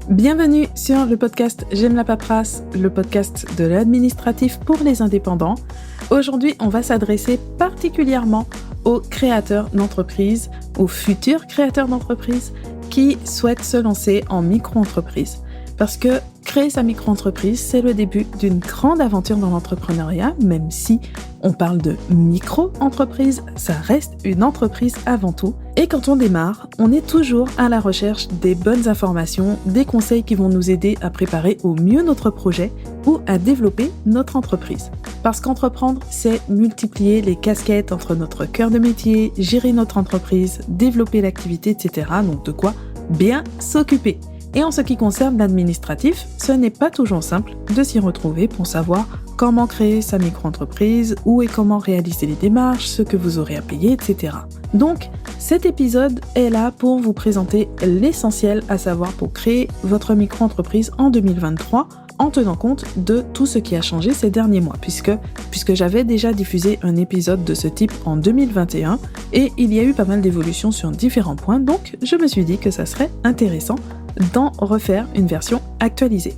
Bienvenue sur le podcast J'aime la paperasse, le podcast de l'administratif pour les indépendants. Aujourd'hui, on va s'adresser particulièrement aux créateurs d'entreprises, aux futurs créateurs d'entreprises qui souhaitent se lancer en micro-entreprise. Parce que créer sa micro-entreprise, c'est le début d'une grande aventure dans l'entrepreneuriat, même si on parle de micro-entreprise, ça reste une entreprise avant tout. Et quand on démarre, on est toujours à la recherche des bonnes informations, des conseils qui vont nous aider à préparer au mieux notre projet ou à développer notre entreprise. Parce qu'entreprendre, c'est multiplier les casquettes entre notre cœur de métier, gérer notre entreprise, développer l'activité, etc. Donc de quoi bien s'occuper. Et en ce qui concerne l'administratif, ce n'est pas toujours simple de s'y retrouver pour savoir comment créer sa micro-entreprise, où et comment réaliser les démarches, ce que vous aurez à payer, etc. Donc, cet épisode est là pour vous présenter l'essentiel à savoir pour créer votre micro-entreprise en 2023, en tenant compte de tout ce qui a changé ces derniers mois, puisque j'avais déjà diffusé un épisode de ce type en 2021, et il y a eu pas mal d'évolutions sur différents points, donc je me suis dit que ça serait intéressant d'en refaire une version actualisée.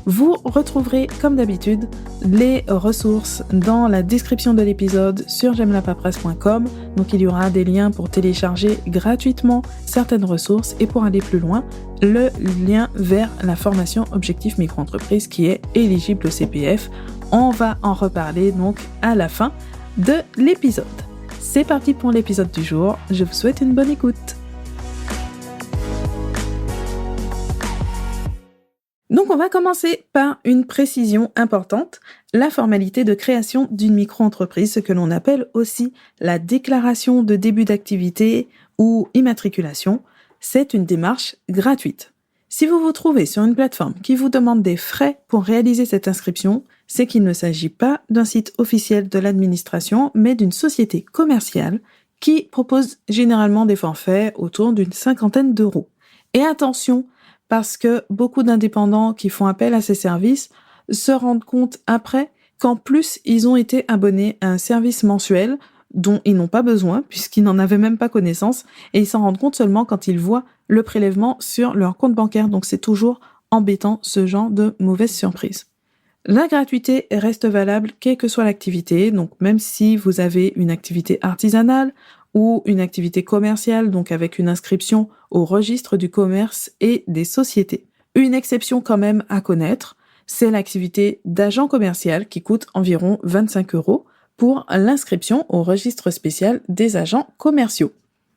Vous retrouverez, comme d'habitude, les ressources dans la description de l'épisode sur j'aime-la-paperasse.com. Donc il y aura des liens pour télécharger gratuitement certaines ressources et pour aller plus loin, le lien vers la formation Objectif Micro-entreprise qui est éligible au CPF. On va en reparler donc à la fin de l'épisode. C'est parti pour l'épisode du jour. Je vous souhaite une bonne écoute. Donc on va commencer par une précision importante, la formalité de création d'une micro-entreprise, ce que l'on appelle aussi la déclaration de début d'activité ou immatriculation. C'est une démarche gratuite. Si vous vous trouvez sur une plateforme qui vous demande des frais pour réaliser cette inscription, c'est qu'il ne s'agit pas d'un site officiel de l'administration, mais d'une société commerciale qui propose généralement des forfaits autour d'une 50aine d'euros. Et attention, parce que beaucoup d'indépendants qui font appel à ces services se rendent compte après qu'en plus, ils ont été abonnés à un service mensuel dont ils n'ont pas besoin puisqu'ils n'en avaient même pas connaissance et ils s'en rendent compte seulement quand ils voient le prélèvement sur leur compte bancaire. Donc c'est toujours embêtant ce genre de mauvaise surprise. La gratuité reste valable quelle que soit l'activité, donc même si vous avez une activité artisanale ou une activité commerciale, donc avec une inscription au registre du commerce et des sociétés. Une exception quand même à connaître, c'est l'activité d'agent commercial qui coûte environ 25 € pour l'inscription au registre spécial des agents commerciaux.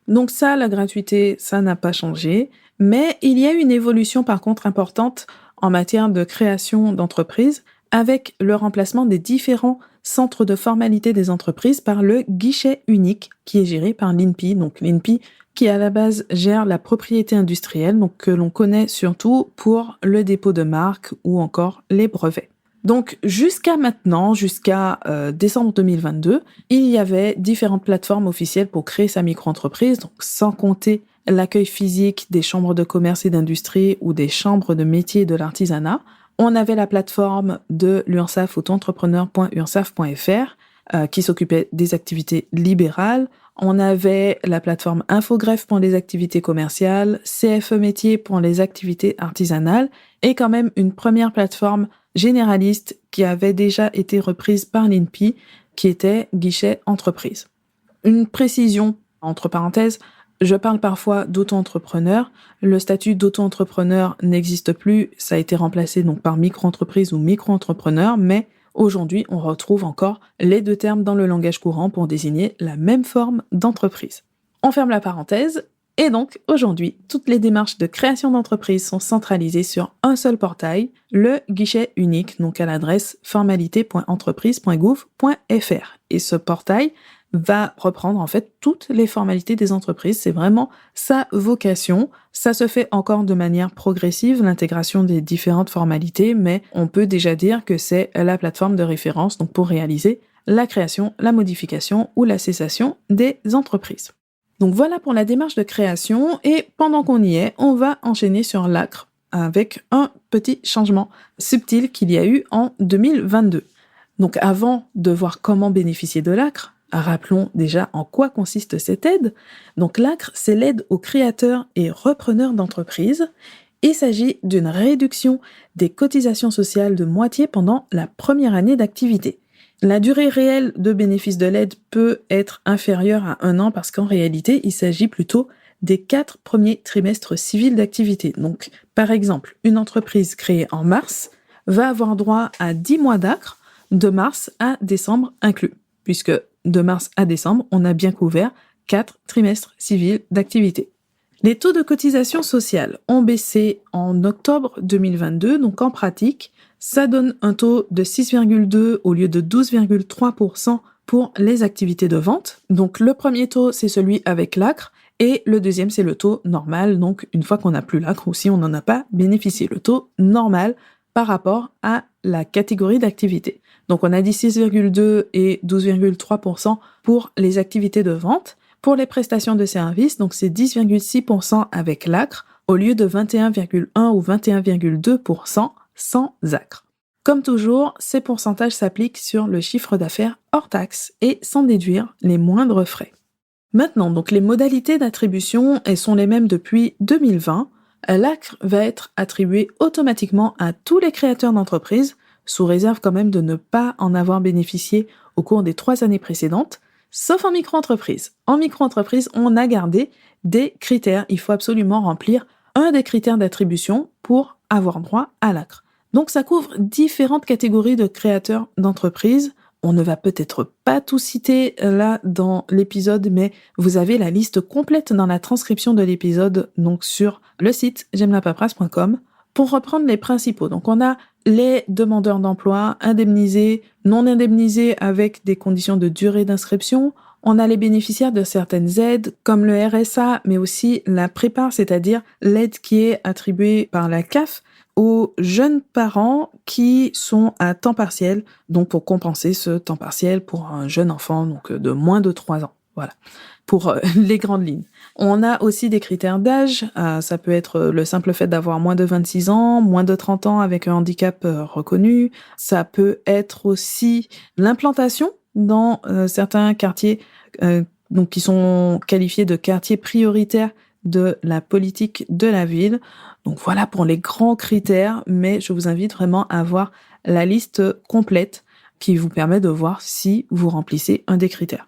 Donc ça, la gratuité, ça n'a pas changé, mais il y a une évolution par contre importante en matière de création d'entreprise avec le remplacement des différents centre de formalité des entreprises par le guichet unique qui est géré par l'INPI. Donc l'INPI qui à la base gère la propriété industrielle, donc que l'on connaît surtout pour le dépôt de marque ou encore les brevets. Donc jusqu'à maintenant, jusqu'à décembre 2022, il y avait différentes plateformes officielles pour créer sa micro-entreprise, donc sans compter l'accueil physique des chambres de commerce et d'industrie ou des chambres de métiers de l'artisanat. On avait la plateforme de l'URSSAF, autoentrepreneur.ursaf.fr, qui s'occupait des activités libérales. On avait la plateforme Infogreffe pour les activités commerciales, CFE Métiers pour les activités artisanales, et quand même une première plateforme généraliste qui avait déjà été reprise par l'INPI, qui était Guichet Entreprise. Une précision, entre parenthèses, je parle parfois d'auto-entrepreneur. Le statut d'auto-entrepreneur n'existe plus, ça a été remplacé donc par micro-entreprise ou micro-entrepreneur, mais aujourd'hui, on retrouve encore les deux termes dans le langage courant pour désigner la même forme d'entreprise. On ferme la parenthèse, et donc aujourd'hui, toutes les démarches de création d'entreprise sont centralisées sur un seul portail, le guichet unique, donc à l'adresse formalité.entreprise.gouv.fr. Et ce portail va reprendre en fait toutes les formalités des entreprises. C'est vraiment sa vocation. Ça se fait encore de manière progressive, l'intégration des différentes formalités, mais on peut déjà dire que c'est la plateforme de référence donc pour réaliser la création, la modification ou la cessation des entreprises. Donc voilà pour la démarche de création et pendant qu'on y est, on va enchaîner sur l'ACRE avec un petit changement subtil qu'il y a eu en 2022. Donc avant de voir comment bénéficier de l'ACRE, rappelons déjà en quoi consiste cette aide. Donc l'ACRE, c'est l'aide aux créateurs et repreneurs d'entreprises Il s'agit d'une réduction des cotisations sociales de moitié pendant la première année d'activité. La durée réelle de bénéfice de l'aide peut être inférieure à 1 an parce qu'en réalité, il s'agit plutôt des 4 premiers trimestres civils d'activité. Donc, par exemple, une entreprise créée en mars va avoir droit à 10 mois d'ACRE, de mars à décembre inclus, puisque de mars à décembre, on a bien couvert 4 trimestres civils d'activité. Les taux de cotisation sociale ont baissé en octobre 2022, donc en pratique, ça donne un taux de 6,2 au lieu de 12,3% pour les activités de vente. Donc le premier taux, c'est celui avec l'ACRE, et le deuxième, c'est le taux normal, donc une fois qu'on n'a plus l'ACRE ou si on n'en a pas bénéficié, le taux normal par rapport à la catégorie d'activité. Donc on a dit 6,2 et 12,3% pour les activités de vente. Pour les prestations de services, donc c'est 10,6% avec l'ACRE au lieu de 21,1 ou 21,2% sans ACRE. Comme toujours, ces pourcentages s'appliquent sur le chiffre d'affaires hors taxe et sans déduire les moindres frais. Maintenant, donc les modalités d'attribution, elles sont les mêmes depuis 2020. L'ACRE va être attribué automatiquement à tous les créateurs d'entreprises, sous réserve quand même de ne pas en avoir bénéficié au cours des 3 années précédentes, sauf en micro-entreprise. En micro-entreprise, on a gardé des critères. Il faut absolument remplir un des critères d'attribution pour avoir droit à l'ACRE. Donc ça couvre différentes catégories de créateurs d'entreprises. On ne va peut-être pas tout citer là dans l'épisode, mais vous avez la liste complète dans la transcription de l'épisode, donc sur le site j'aime-la-paperasse.com. Pour reprendre les principaux, donc on a les demandeurs d'emploi indemnisés, non indemnisés avec des conditions de durée d'inscription. On a les bénéficiaires de certaines aides comme le RSA, mais aussi la prépare, c'est-à-dire l'aide qui est attribuée par la CAF aux jeunes parents qui sont à temps partiel, donc pour compenser ce temps partiel pour un jeune enfant donc de moins de 3 ans. Voilà, pour les grandes lignes. On a aussi des critères d'âge, ça peut être le simple fait d'avoir moins de 26 ans, moins de 30 ans avec un handicap reconnu, ça peut être aussi l'implantation dans certains quartiers donc qui sont qualifiés de quartiers prioritaires de la politique de la ville. Donc voilà pour les grands critères, mais je vous invite vraiment à voir la liste complète qui vous permet de voir si vous remplissez un des critères.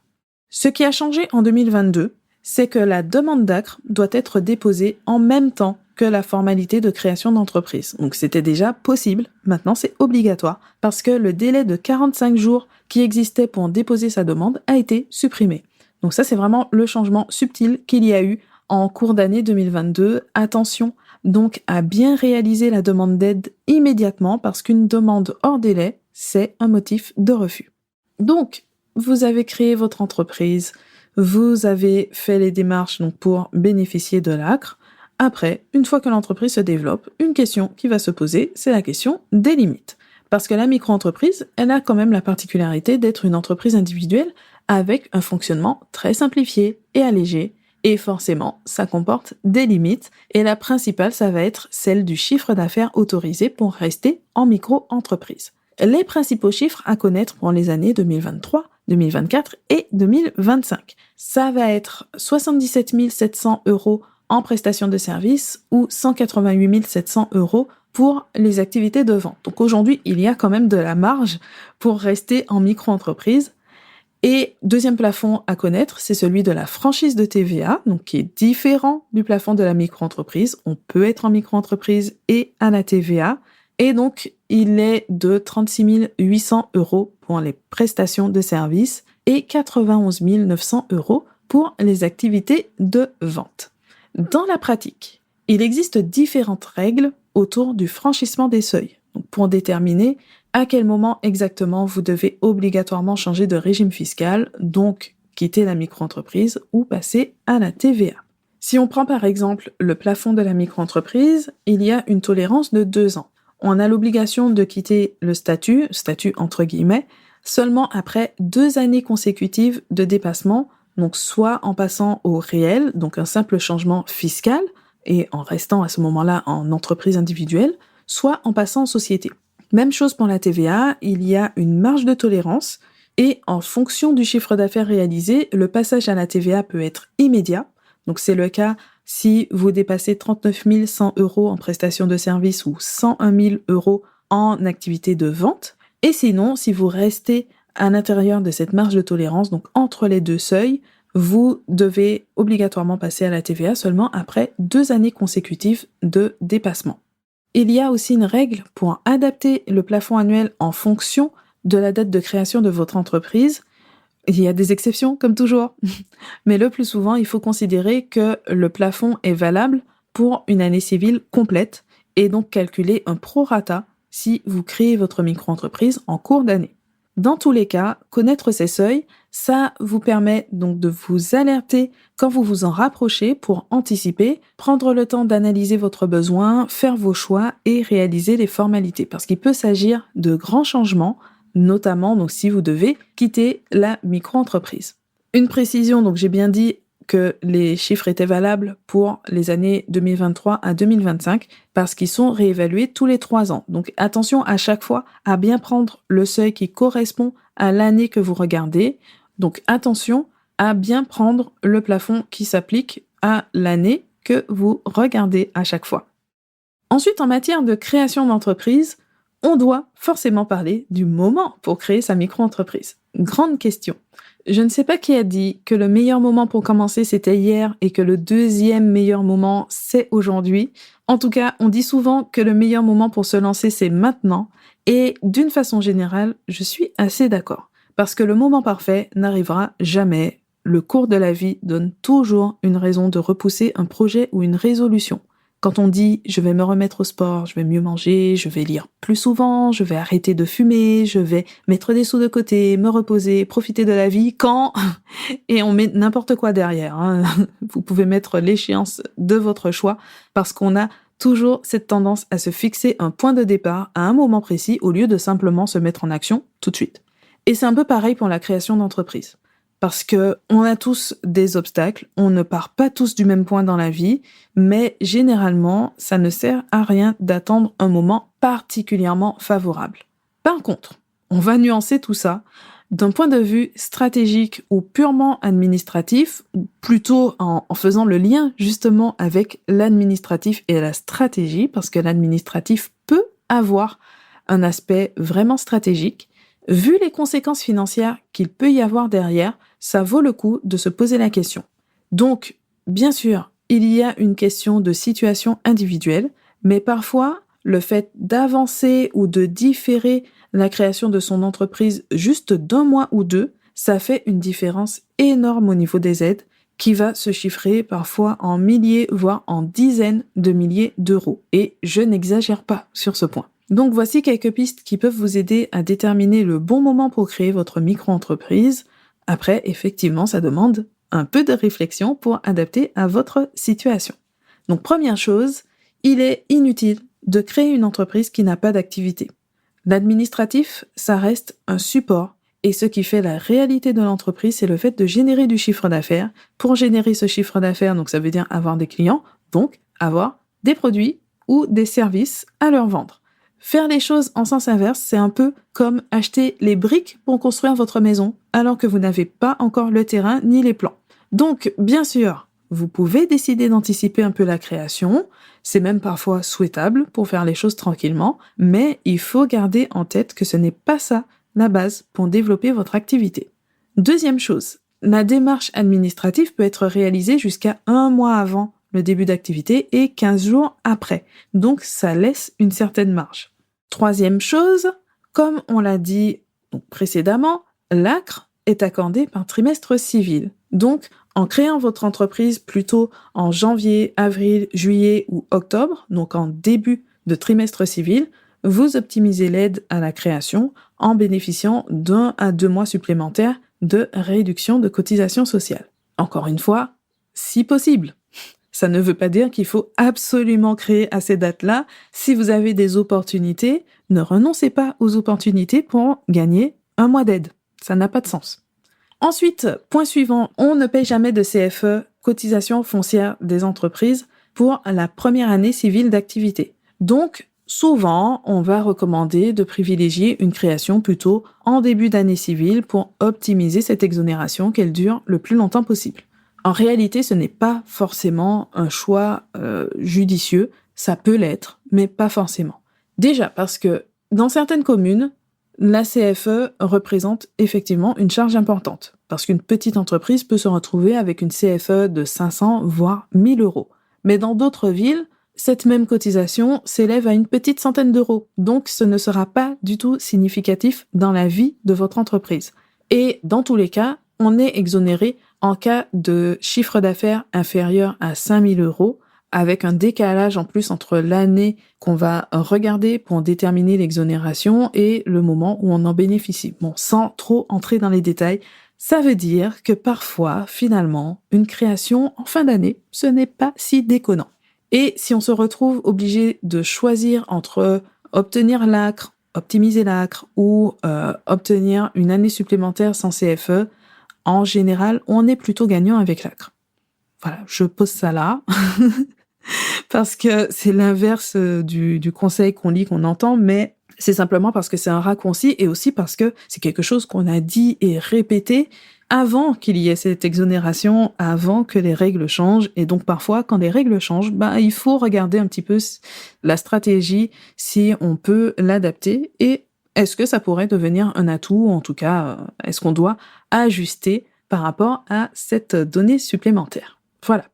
Ce qui a changé en 2022, c'est que la demande d'ACRE doit être déposée en même temps que la formalité de création d'entreprise. Donc c'était déjà possible, maintenant c'est obligatoire, parce que le délai de 45 jours qui existait pour déposer sa demande a été supprimé. Donc ça c'est vraiment le changement subtil qu'il y a eu en cours d'année 2022. Attention donc à bien réaliser la demande d'aide immédiatement parce qu'une demande hors délai, c'est un motif de refus. Donc, vous avez créé votre entreprise, vous avez fait les démarches donc pour bénéficier de l'ACRE. Après, une fois que l'entreprise se développe, une question qui va se poser, c'est la question des limites. Parce que la micro-entreprise, elle a quand même la particularité d'être une entreprise individuelle avec un fonctionnement très simplifié et allégé. Et forcément, ça comporte des limites. Et la principale, ça va être celle du chiffre d'affaires autorisé pour rester en micro-entreprise. Les principaux chiffres à connaître pour les années 2023, 2024 et 2025. Ça va être 77 700 € en prestations de services ou 188 700 € pour les activités de vente. Donc aujourd'hui, il y a quand même de la marge pour rester en micro-entreprise. Et deuxième plafond à connaître, c'est celui de la franchise de TVA, donc qui est différent du plafond de la micro-entreprise. On peut être en micro-entreprise et à la TVA. Et donc, il est de 36 800 € pour les prestations de services et 91 900 € pour les activités de vente. Dans la pratique, il existe différentes règles autour du franchissement des seuils. Donc, pour déterminer à quel moment exactement vous devez obligatoirement changer de régime fiscal, donc quitter la micro-entreprise ou passer à la TVA. Si on prend par exemple le plafond de la micro-entreprise, il y a une tolérance de 2 ans. On a l'obligation de quitter le statut entre guillemets, seulement après 2 années consécutives de dépassement, donc soit en passant au réel, donc un simple changement fiscal, et en restant à ce moment-là en entreprise individuelle, soit en passant en société. Même chose pour la TVA, il y a une marge de tolérance et en fonction du chiffre d'affaires réalisé, le passage à la TVA peut être immédiat. Donc c'est le cas si vous dépassez 39 100 € en prestation de service ou 101 000 € en activité de vente. Et sinon, si vous restez à l'intérieur de cette marge de tolérance, donc entre les deux seuils, vous devez obligatoirement passer à la TVA seulement après 2 années consécutives de dépassement. Il y a aussi une règle pour adapter le plafond annuel en fonction de la date de création de votre entreprise. Il y a des exceptions, comme toujours. Mais le plus souvent, il faut considérer que le plafond est valable pour une année civile complète et donc calculer un prorata si vous créez votre micro-entreprise en cours d'année. Dans tous les cas, connaître ces seuils, ça vous permet donc de vous alerter quand vous vous en rapprochez pour anticiper, prendre le temps d'analyser votre besoin, faire vos choix et réaliser les formalités. Parce qu'il peut s'agir de grands changements, notamment donc si vous devez quitter la micro-entreprise. Une précision, donc j'ai bien dit que les chiffres étaient valables pour les années 2023 à 2025 parce qu'ils sont réévalués tous les 3 ans. Donc attention à chaque fois à bien prendre le seuil qui correspond à l'année que vous regardez. Donc attention à bien prendre le plafond qui s'applique à l'année que vous regardez à chaque fois. Ensuite, en matière de création d'entreprise, on doit forcément parler du moment pour créer sa micro-entreprise. Grande question. Je ne sais pas qui a dit que le meilleur moment pour commencer c'était hier et que le deuxième meilleur moment c'est aujourd'hui. En tout cas, on dit souvent que le meilleur moment pour se lancer c'est maintenant et d'une façon générale, je suis assez d'accord. Parce que le moment parfait n'arrivera jamais. Le cours de la vie donne toujours une raison de repousser un projet ou une résolution. Quand on dit « je vais me remettre au sport, je vais mieux manger, je vais lire plus souvent, je vais arrêter de fumer, je vais mettre des sous de côté, me reposer, profiter de la vie », quand et on met n'importe quoi derrière. Hein. Vous pouvez mettre l'échéance de votre choix parce qu'on a toujours cette tendance à se fixer un point de départ à un moment précis au lieu de simplement se mettre en action tout de suite. Et c'est un peu pareil pour la création d'entreprise. Parce que on a tous des obstacles, on ne part pas tous du même point dans la vie, mais généralement, ça ne sert à rien d'attendre un moment particulièrement favorable. Par contre, on va nuancer tout ça d'un point de vue stratégique ou purement administratif, ou plutôt en faisant le lien justement avec l'administratif et la stratégie, parce que l'administratif peut avoir un aspect vraiment stratégique. Vu les conséquences financières qu'il peut y avoir derrière, ça vaut le coup de se poser la question. Donc, bien sûr, il y a une question de situation individuelle, mais parfois, le fait d'avancer ou de différer la création de son entreprise juste d'1 mois ou 2, ça fait une différence énorme au niveau des aides qui va se chiffrer parfois en milliers, voire en dizaines de milliers d'euros. Et je n'exagère pas sur ce point. Donc voici quelques pistes qui peuvent vous aider à déterminer le bon moment pour créer votre micro-entreprise. Après, effectivement, ça demande un peu de réflexion pour adapter à votre situation. Donc première chose, il est inutile de créer une entreprise qui n'a pas d'activité. L'administratif, ça reste un support. Et ce qui fait la réalité de l'entreprise, c'est le fait de générer du chiffre d'affaires. Pour générer ce chiffre d'affaires, donc ça veut dire avoir des clients, donc avoir des produits ou des services à leur vendre. Faire les choses en sens inverse, c'est un peu comme acheter les briques pour construire votre maison, alors que vous n'avez pas encore le terrain ni les plans. Donc, bien sûr, vous pouvez décider d'anticiper un peu la création, c'est même parfois souhaitable pour faire les choses tranquillement, mais il faut garder en tête que ce n'est pas ça la base pour développer votre activité. Deuxième chose, la démarche administrative peut être réalisée jusqu'à 1 mois avant le début d'activité et 15 jours après. Donc, ça laisse une certaine marge. Troisième chose, comme on l'a dit précédemment, l'ACRE est accordé par trimestre civil. Donc, en créant votre entreprise plutôt en janvier, avril, juillet ou octobre, donc en début de trimestre civil, vous optimisez l'aide à la création en bénéficiant d'1 à 2 mois supplémentaires de réduction de cotisation sociale. Encore une fois, si possible. Ça ne veut pas dire qu'il faut absolument créer à ces dates-là. Si vous avez des opportunités, ne renoncez pas aux opportunités pour gagner 1 mois d'aide. Ça n'a pas de sens. Ensuite, point suivant, on ne paye jamais de CFE, cotisation foncière des entreprises, pour la première année civile d'activité. Donc, souvent, on va recommander de privilégier une création plutôt en début d'année civile pour optimiser cette exonération, qu'elle dure le plus longtemps possible. En réalité, ce n'est pas forcément un choix judicieux. Ça peut l'être, mais pas forcément. Déjà parce que dans certaines communes, la CFE représente effectivement une charge importante. Parce qu'une petite entreprise peut se retrouver avec une CFE de 500 voire 1000 euros. Mais dans d'autres villes, cette même cotisation s'élève à une petite centaine d'euros. Donc, ce ne sera pas du tout significatif dans la vie de votre entreprise. Et dans tous les cas, on est exonéré en cas de chiffre d'affaires inférieur à 5000 euros, avec un décalage en plus entre l'année qu'on va regarder pour déterminer l'exonération et le moment où on en bénéficie. Bon, sans trop entrer dans les détails, ça veut dire que parfois, finalement, une création en fin d'année, ce n'est pas si déconnant. Et si on se retrouve obligé de choisir entre obtenir l'ACRE, optimiser l'ACRE ou obtenir une année supplémentaire sans CFE, en général, on est plutôt gagnant avec l'ACRE. Voilà, je pose ça là, parce que c'est l'inverse du conseil qu'on lit, qu'on entend, mais c'est simplement parce que c'est un raccourci et aussi parce que c'est quelque chose qu'on a dit et répété avant qu'il y ait cette exonération, avant que les règles changent. Et donc parfois, quand les règles changent, il faut regarder un petit peu la stratégie, si on peut l'adapter et est-ce que ça pourrait devenir un atout, en tout cas, est-ce qu'on doit ajuster par rapport à cette donnée supplémentaire. Voilà.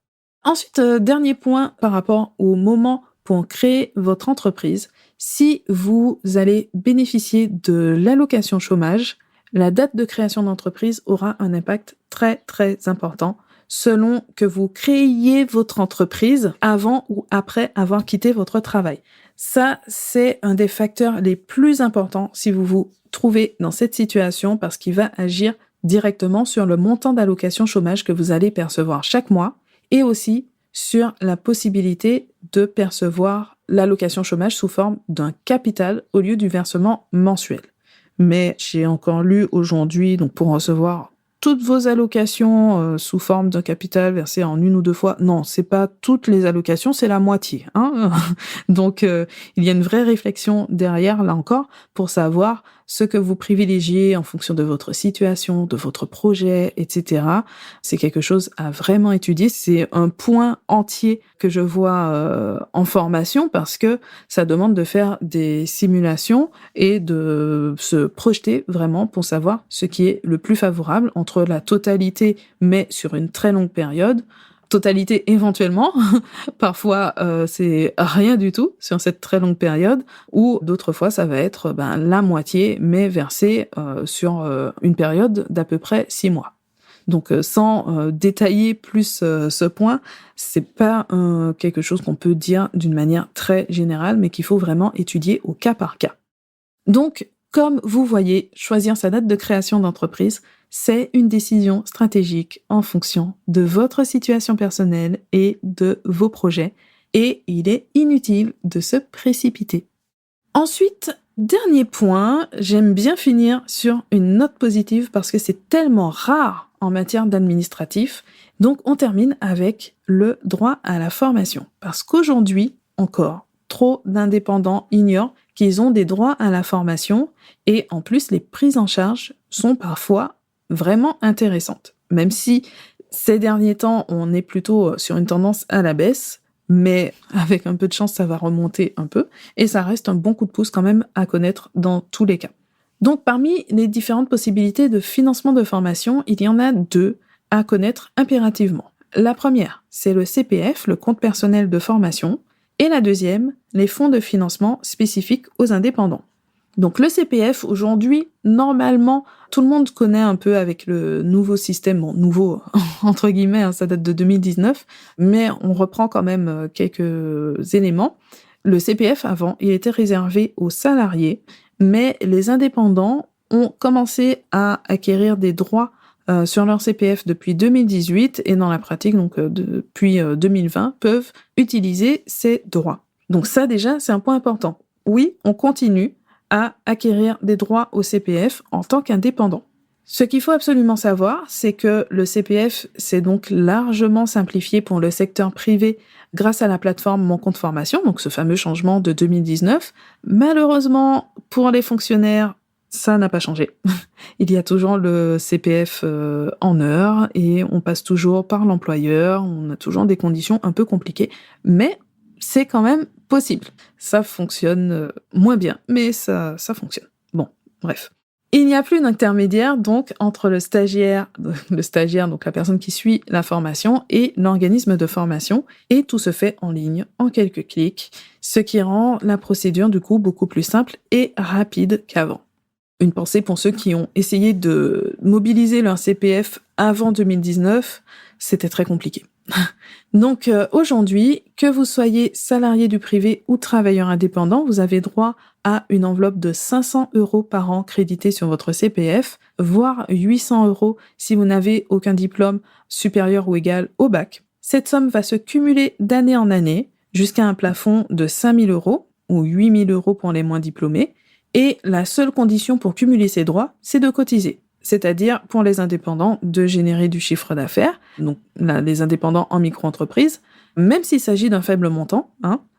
Ensuite, dernier point par rapport au moment pour créer votre entreprise. Si vous allez bénéficier de l'allocation chômage, la date de création d'entreprise aura un impact très très important selon que vous créiez votre entreprise avant ou après avoir quitté votre travail. Ça, c'est un des facteurs les plus importants si vous vous trouvez dans cette situation parce qu'il va agir directement sur le montant d'allocation chômage que vous allez percevoir chaque mois et aussi sur la possibilité de percevoir l'allocation chômage sous forme d'un capital au lieu du versement mensuel. Mais j'ai encore lu aujourd'hui, donc pour recevoir toutes vos allocations sous forme d'un capital versé en une ou deux fois, non, c'est pas toutes les allocations, c'est la moitié. Donc il y a une vraie réflexion derrière, là encore, pour savoir ce que vous privilégiez en fonction de votre situation, de votre projet, etc. C'est quelque chose à vraiment étudier. C'est un point entier que je vois en formation parce que ça demande de faire des simulations et de se projeter vraiment pour savoir ce qui est le plus favorable entre la totalité mais sur une très longue période, totalité éventuellement, parfois c'est rien du tout sur cette très longue période, ou d'autres fois ça va être la moitié mais versée sur une période d'à peu près 6 mois. Donc sans détailler plus ce point, c'est pas quelque chose qu'on peut dire d'une manière très générale, mais qu'il faut vraiment étudier au cas par cas. Donc, comme vous voyez, choisir sa date de création d'entreprise, c'est une décision stratégique en fonction de votre situation personnelle et de vos projets, et il est inutile de se précipiter. Ensuite, dernier point, j'aime bien finir sur une note positive parce que c'est tellement rare en matière d'administratif. Donc, on termine avec le droit à la formation. Parce qu'aujourd'hui, encore, trop d'indépendants ignorent qu'ils ont des droits à la formation et en plus, les prises en charge sont parfois vraiment intéressantes. Même si ces derniers temps, on est plutôt sur une tendance à la baisse, mais avec un peu de chance, ça va remonter un peu et ça reste un bon coup de pouce quand même à connaître dans tous les cas. Donc, parmi les différentes possibilités de financement de formation, il y en a 2 à connaître impérativement. La première, c'est le CPF, le compte personnel de formation, et la deuxième, les fonds de financement spécifiques aux indépendants. Donc le CPF, aujourd'hui, normalement, tout le monde connaît un peu avec le nouveau système, bon, nouveau entre guillemets, ça date de 2019, mais on reprend quand même quelques éléments. Le CPF, avant, il était réservé aux salariés, mais les indépendants ont commencé à acquérir des droits sur leur CPF depuis 2018 et dans la pratique, donc depuis 2020, peuvent utiliser ces droits. Donc ça déjà, c'est un point important. Oui, on continue à acquérir des droits au CPF en tant qu'indépendant. Ce qu'il faut absolument savoir, c'est que le CPF s'est donc largement simplifié pour le secteur privé grâce à la plateforme Mon Compte Formation, donc ce fameux changement de 2019. Malheureusement, pour les fonctionnaires, Ça n'a pas changé. Il y a toujours le CPF en heure et on passe toujours par l'employeur, on a toujours des conditions un peu compliquées, mais c'est quand même possible. Ça fonctionne moins bien, mais ça fonctionne. Bon, bref. Il n'y a plus d'intermédiaire donc entre le stagiaire, donc la personne qui suit la formation, et l'organisme de formation, et tout se fait en ligne, en quelques clics, ce qui rend la procédure du coup beaucoup plus simple et rapide qu'avant. Une pensée pour ceux qui ont essayé de mobiliser leur CPF avant 2019, c'était très compliqué. Donc aujourd'hui, que vous soyez salarié du privé ou travailleur indépendant, vous avez droit à une enveloppe de 500 € par an créditée sur votre CPF, voire 800 € si vous n'avez aucun diplôme supérieur ou égal au bac. Cette somme va se cumuler d'année en année jusqu'à un plafond de 5 000 € ou 8 000 € pour les moins diplômés. Et la seule condition pour cumuler ces droits, c'est de cotiser. C'est-à-dire, pour les indépendants, de générer du chiffre d'affaires, donc là, les indépendants en micro-entreprise, même s'il s'agit d'un faible montant,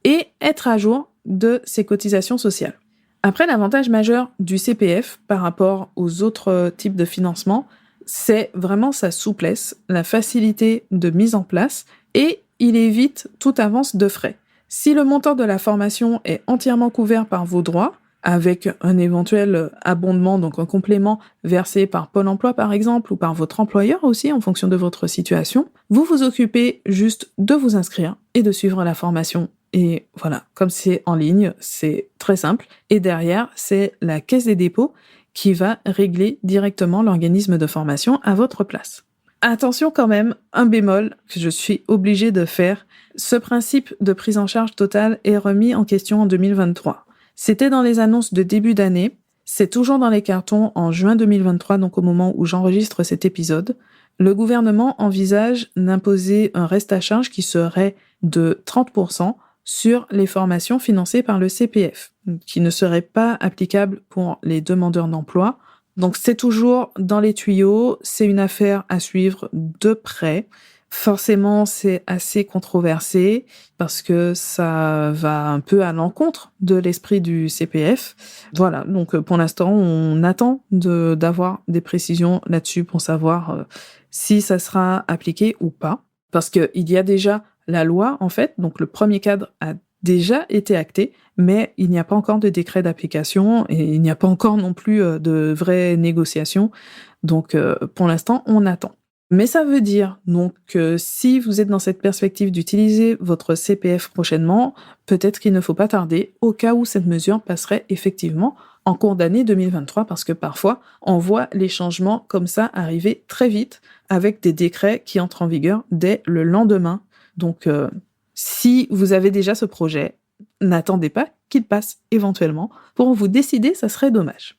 et être à jour de ces cotisations sociales. Après, l'avantage majeur du CPF par rapport aux autres types de financement, c'est vraiment sa souplesse, la facilité de mise en place, et il évite toute avance de frais. Si le montant de la formation est entièrement couvert par vos droits, avec un éventuel abondement, donc un complément versé par Pôle emploi par exemple, ou par votre employeur aussi en fonction de votre situation, vous vous occupez juste de vous inscrire et de suivre la formation. Et voilà, comme c'est en ligne, c'est très simple. Et derrière, c'est la Caisse des dépôts qui va régler directement l'organisme de formation à votre place. Attention quand même, un bémol que je suis obligée de faire, ce principe de prise en charge totale est remis en question en 2023. C'était dans les annonces de début d'année, c'est toujours dans les cartons en juin 2023, donc au moment où j'enregistre cet épisode. Le gouvernement envisage d'imposer un reste à charge qui serait de 30% sur les formations financées par le CPF, qui ne serait pas applicable pour les demandeurs d'emploi. Donc c'est toujours dans les tuyaux, c'est une affaire à suivre de près. Forcément, c'est assez controversé parce que ça va un peu à l'encontre de l'esprit du CPF. Voilà, donc pour l'instant, on attend d'avoir des précisions là-dessus pour savoir si ça sera appliqué ou pas. Parce qu'il y a déjà la loi, en fait, donc le premier cadre a déjà été acté, mais il n'y a pas encore de décret d'application et il n'y a pas encore non plus de vraies négociations. Donc pour l'instant, on attend. Mais ça veut dire donc que si vous êtes dans cette perspective d'utiliser votre CPF prochainement, peut-être qu'il ne faut pas tarder au cas où cette mesure passerait effectivement en cours d'année 2023 parce que parfois on voit les changements comme ça arriver très vite avec des décrets qui entrent en vigueur dès le lendemain. Donc si vous avez déjà ce projet, n'attendez pas qu'il passe éventuellement. Pour vous décider, ça serait dommage.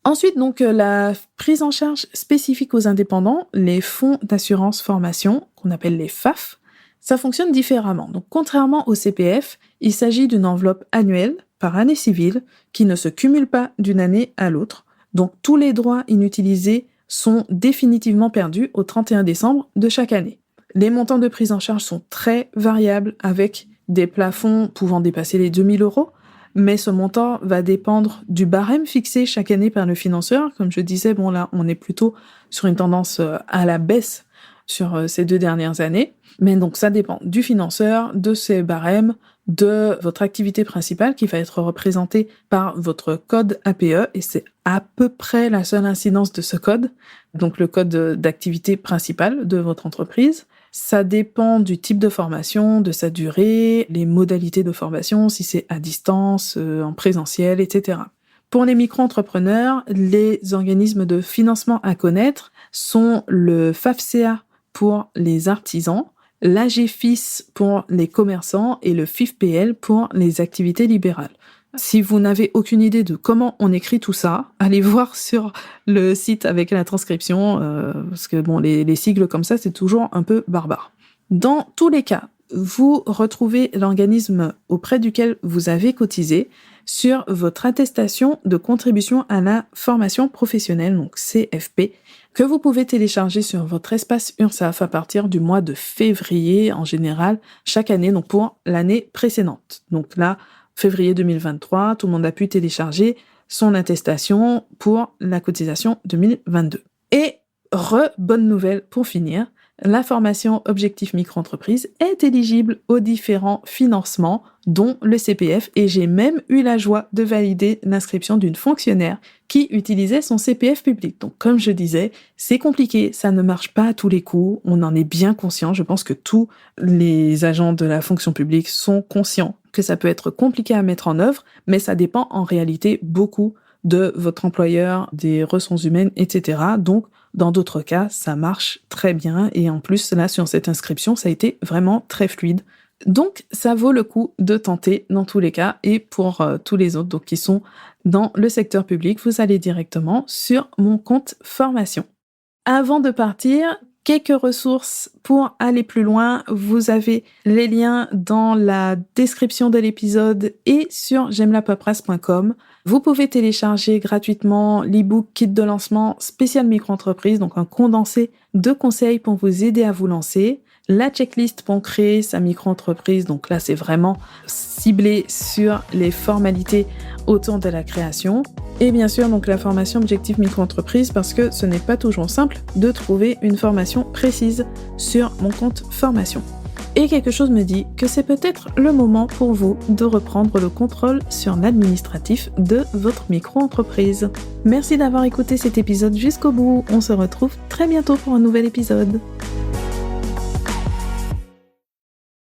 Ensuite, donc, la prise en charge spécifique aux indépendants, les fonds d'assurance formation, qu'on appelle les FAF, ça fonctionne différemment. Donc, contrairement au CPF, il s'agit d'une enveloppe annuelle par année civile qui ne se cumule pas d'une année à l'autre. Donc, tous les droits inutilisés sont définitivement perdus au 31 décembre de chaque année. Les montants de prise en charge sont très variables avec des plafonds pouvant dépasser les 2 000 €. Mais ce montant va dépendre du barème fixé chaque année par le financeur. Comme je disais, bon là, on est plutôt sur une tendance à la baisse sur ces 2 dernières années. Mais donc ça dépend du financeur, de ses barèmes, de votre activité principale qui va être représentée par votre code APE et c'est à peu près la seule incidence de ce code, donc le code d'activité principale de votre entreprise. Ça dépend du type de formation, de sa durée, les modalités de formation, si c'est à distance, en présentiel, etc. Pour les micro-entrepreneurs, les organismes de financement à connaître sont le FAFCA pour les artisans, l'AGFIS pour les commerçants et le FIFPL pour les activités libérales. Si vous n'avez aucune idée de comment on écrit tout ça, allez voir sur le site avec la transcription, parce que bon, les sigles comme ça, c'est toujours un peu barbare. Dans tous les cas, vous retrouvez l'organisme auprès duquel vous avez cotisé sur votre attestation de contribution à la formation professionnelle, donc CFP, que vous pouvez télécharger sur votre espace URSSAF à partir du mois de février en général, chaque année, donc pour l'année précédente. Donc là, février 2023, tout le monde a pu télécharger son attestation pour la cotisation 2022. Et bonne nouvelle pour finir, la formation Objectif Micro-entreprise est éligible aux différents financements, dont le CPF, et j'ai même eu la joie de valider l'inscription d'une fonctionnaire qui utilisait son CPF public. Donc, comme je disais, c'est compliqué, ça ne marche pas à tous les coups, on en est bien conscient, je pense que tous les agents de la fonction publique sont conscients que ça peut être compliqué à mettre en œuvre, mais ça dépend en réalité beaucoup de votre employeur, des ressources humaines, etc. Donc, dans d'autres cas, ça marche très bien et en plus, là, sur cette inscription, ça a été vraiment très fluide. Donc, ça vaut le coup de tenter dans tous les cas et pour tous les autres donc, qui sont dans le secteur public, vous allez directement sur mon compte formation. Avant de partir, quelques ressources pour aller plus loin. Vous avez les liens dans la description de l'épisode et sur j'aimelapaperasse.com. Vous pouvez télécharger gratuitement l'e-book Kit de lancement spécial micro-entreprise, donc un condensé de conseils pour vous aider à vous lancer. La checklist pour créer sa micro-entreprise, donc là c'est vraiment ciblé sur les formalités autour de la création. Et bien sûr donc la formation Objectif Micro-entreprise parce que ce n'est pas toujours simple de trouver une formation précise sur mon compte formation. Et quelque chose me dit que c'est peut-être le moment pour vous de reprendre le contrôle sur l'administratif de votre micro-entreprise. Merci d'avoir écouté cet épisode jusqu'au bout. On se retrouve très bientôt pour un nouvel épisode.